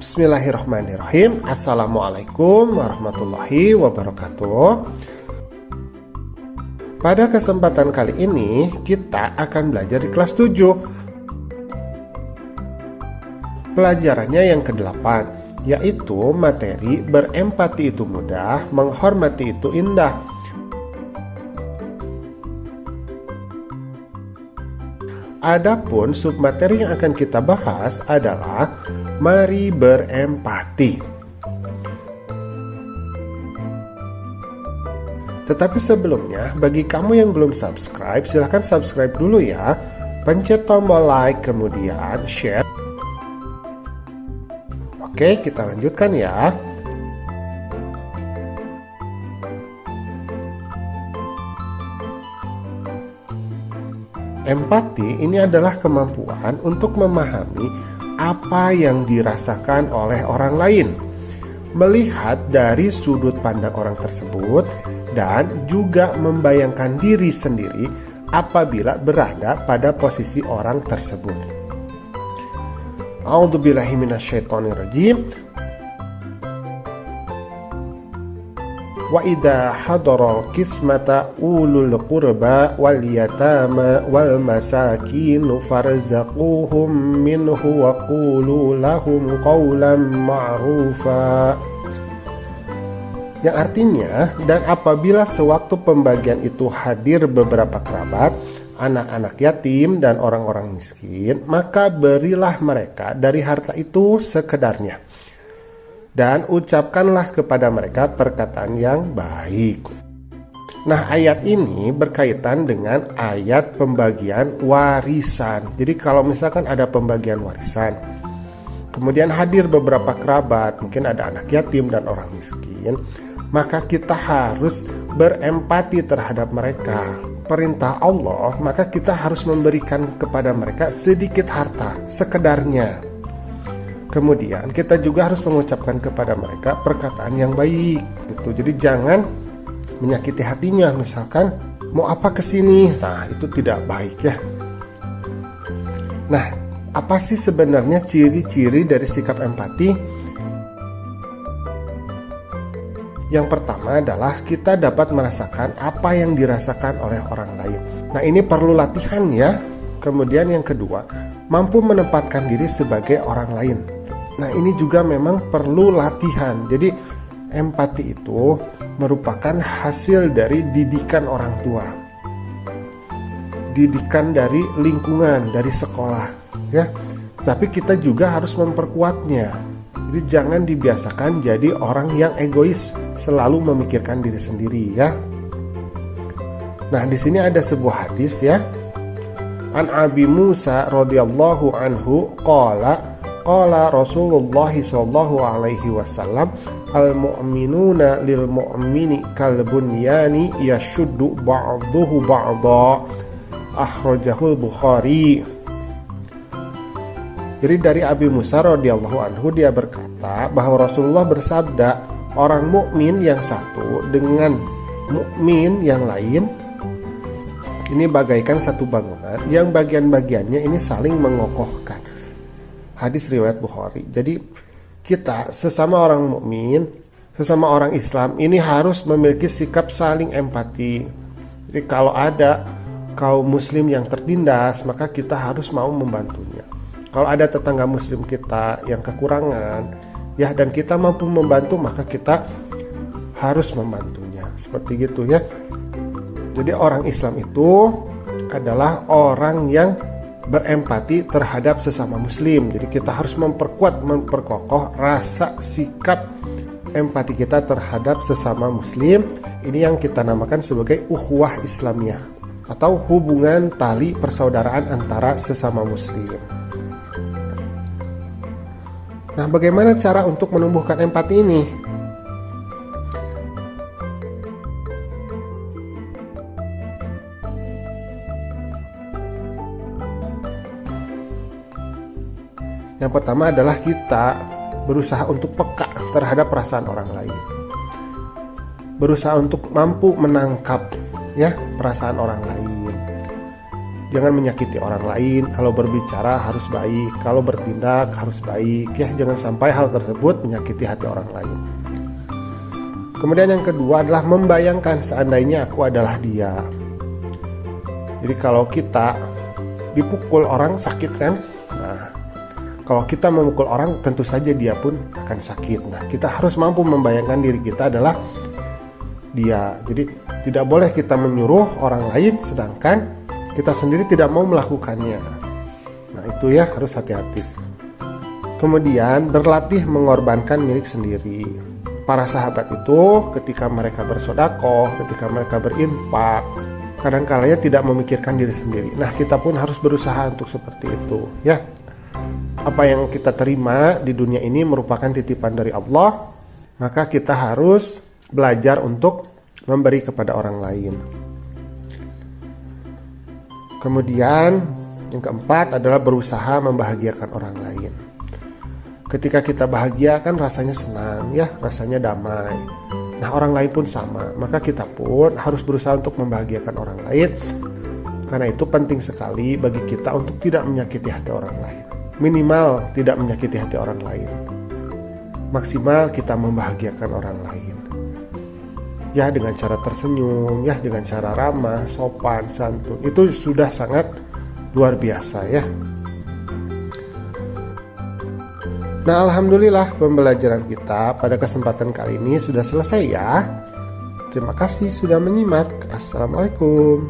Bismillahirrahmanirrahim. Assalamualaikum warahmatullahi wabarakatuh. Pada kesempatan kali ini kita akan belajar di kelas 7. Pelajarannya yang ke-8, yaitu materi berempati itu mudah, menghormati itu indah. Adapun submateri yang akan kita bahas adalah mari berempati. Tetapi sebelumnya, bagi kamu yang belum subscribe, silahkan subscribe dulu ya. Pencet tombol like, kemudian share. Oke, kita lanjutkan ya. Empati ini adalah kemampuan untuk memahami apa yang dirasakan oleh orang lain, melihat dari sudut pandang orang tersebut, dan juga membayangkan diri sendiri apabila berada pada posisi orang tersebut. A'udzubillahi minasyaitonirrajim. Wa idza hadaral qismata ulul qurba wal yatama wal masakin farzaquhum minhu wa qulu lahum qawlan ma'rufa. Yang artinya, dan apabila sewaktu pembagian itu hadir beberapa kerabat, anak-anak yatim dan orang-orang miskin, maka berilah mereka dari harta itu sekedarnya. Dan ucapkanlah kepada mereka perkataan yang baik. Nah, ayat ini berkaitan dengan ayat pembagian warisan. Jadi kalau misalkan ada pembagian warisan, kemudian hadir beberapa kerabat, mungkin ada anak yatim dan orang miskin, maka kita harus berempati terhadap mereka. Perintah Allah, maka kita harus memberikan kepada mereka sedikit harta, sekedarnya. Kemudian kita juga harus mengucapkan kepada mereka perkataan yang baik gitu. Jadi jangan menyakiti hatinya, misalkan mau apa kesini, nah itu tidak baik ya. Nah, apa sih sebenarnya ciri-ciri dari sikap empati? Yang pertama adalah kita dapat merasakan apa yang dirasakan oleh orang lain. Nah, ini perlu latihan ya. Kemudian yang kedua, mampu menempatkan diri sebagai orang lain. Nah, ini juga memang perlu latihan. Jadi empati itu merupakan hasil dari didikan orang tua, didikan dari lingkungan, dari sekolah ya. Tapi kita juga harus memperkuatnya. Jadi jangan dibiasakan jadi orang yang egois, selalu memikirkan diri sendiri ya. Nah, di sini ada sebuah hadis ya. An Abi Musa radhiyallahu anhu qala Rasulullah sallallahu alaihi wasallam, al-mu'minuna lil mu'mini kal bunyani yashuddu ba'duhu ba'dha, akhrajahul Bukhari. Jadi dari Abi Musa radhiyallahu anhu, dia berkata bahwa Rasulullah bersabda, orang mukmin yang satu dengan mukmin yang lain ini bagaikan satu bangunan yang bagian-bagiannya ini saling mengokohkan. Hadis riwayat Bukhari. Jadi kita sesama orang mukmin, sesama orang Islam ini harus memiliki sikap saling empati. Jadi kalau ada kaum muslim yang tertindas, maka kita harus mau membantunya. Kalau ada tetangga muslim kita yang kekurangan ya, dan kita mampu membantu, maka kita harus membantunya. Seperti gitu ya. Jadi orang Islam itu adalah orang yang berempati terhadap sesama muslim. Jadi kita harus memperkokoh rasa sikap empati kita terhadap sesama muslim. Ini yang kita namakan sebagai ukhuwah Islamiyah, atau hubungan tali persaudaraan antara sesama muslim. Nah, bagaimana cara untuk menumbuhkan empati ini? Yang pertama adalah kita berusaha untuk peka terhadap perasaan orang lain. berusaha untuk mampu menangkap ya perasaan orang lain. Jangan menyakiti orang lain. Kalau berbicara harus baik, kalau bertindak harus baik ya. Jangan sampai hal tersebut menyakiti hati orang lain. Kemudian yang kedua adalah membayangkan seandainya aku adalah dia. Jadi kalau kita dipukul orang sakit kan? Nah, kalau kita memukul orang tentu saja dia pun akan sakit. Nah, kita harus mampu membayangkan diri kita adalah dia. Jadi tidak boleh kita menyuruh orang lain sedangkan kita sendiri tidak mau melakukannya. Nah itu ya harus hati-hati. Kemudian berlatih mengorbankan milik sendiri. Para sahabat itu ketika mereka bersedekah, ketika mereka berinfak, kadang-kalanya tidak memikirkan diri sendiri. Nah kita pun harus berusaha untuk seperti itu ya. Apa yang kita terima di dunia ini merupakan titipan dari Allah, maka kita harus belajar untuk memberi kepada orang lain. Kemudian yang keempat adalah berusaha membahagiakan orang lain. Ketika kita bahagia kan rasanya senang ya, rasanya damai. Nah orang lain pun sama, maka kita pun harus berusaha untuk membahagiakan orang lain. Karena itu penting sekali bagi kita untuk tidak menyakiti hati orang lain. Minimal tidak menyakiti hati orang lain. Maksimal kita membahagiakan orang lain. Ya dengan cara tersenyum, ya dengan cara ramah, sopan, santun. Itu sudah sangat luar biasa ya. Nah alhamdulillah pembelajaran kita pada kesempatan kali ini sudah selesai ya. Terima kasih sudah menyimak. Assalamualaikum.